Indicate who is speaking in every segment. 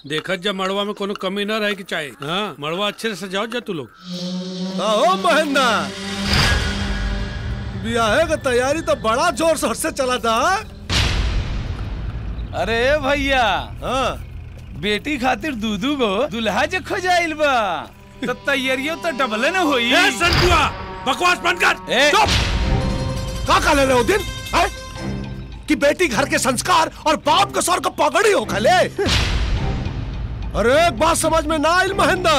Speaker 1: देखत जब मड़वा में कोनो कमी न रहे की चाहे। हाँ, मड़वा अच्छे से सजाओ जा तू लोग।
Speaker 2: ओ महेंद्र, ब्याह का तैयारी तो बड़ा जोर शोर से चला था।
Speaker 3: अरे भैया,
Speaker 2: हाँ
Speaker 3: बेटी खातिर दूधू को दुल्हा जे खोजाइल बा, तो तैयारियों तो डबल न होई।
Speaker 1: ए संतुआ, बकवास बंद कर।
Speaker 2: चुप। का ले रहे हो दिन है? कि बेटी घर के संस्कार और बाप के सर को पगड़ी हो खले। अरे एक बात समझ में ना आई महेंद्र,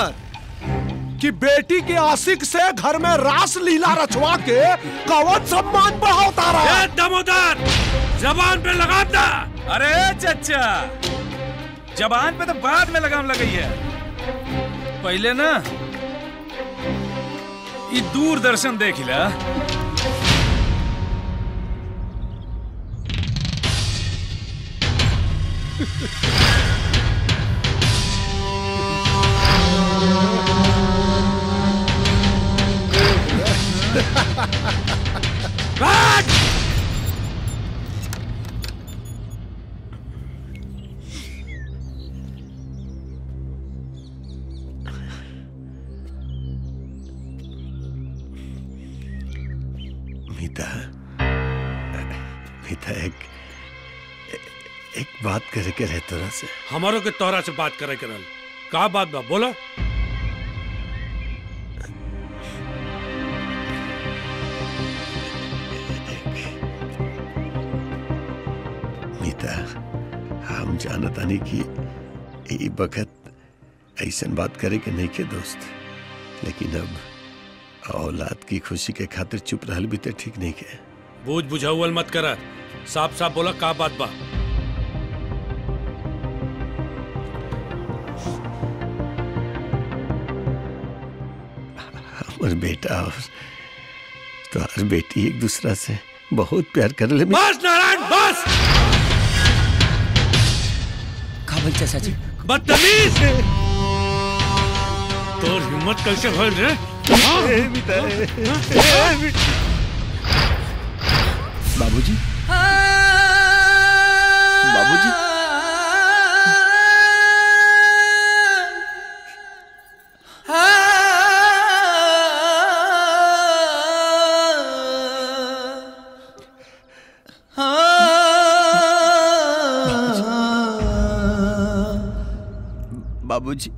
Speaker 2: कि बेटी के आशिक से घर में रास लीला रचवा के कवच सम्मान बढ़ाता रहा।
Speaker 1: दमोदर, जबान पे लगाता।
Speaker 3: अरे चचा, जबान पे तो बाद में लगाम लगाई है, पहले ना ये दूरदर्शन देख ला।
Speaker 2: मीता, एक बात करे के रहे तोरा से।
Speaker 1: हमारो के तोरा से बात करे करल। का बात बा बोला।
Speaker 2: मीता, हम जानता नहीं कि ये वक्त ऐसा बात करे के नहीं के दोस्त, लेकिन अब औलाद की खुशी के खातिर चुप रहल भी तो ठीक नहीं के।
Speaker 1: बूझ बुझाउल मत करा, साफ साफ बोला का बात बा।
Speaker 2: हमार बेटा और तुम्हारी बेटी एक दूसरा से बहुत प्यार कर ले।
Speaker 1: बस नारायण बस।
Speaker 4: काबल चाचा जी,
Speaker 1: बदतमीज, तोर हिम्मत कैसे भइल रे?
Speaker 4: बाबूजी, बाबूजी, बाबूजी,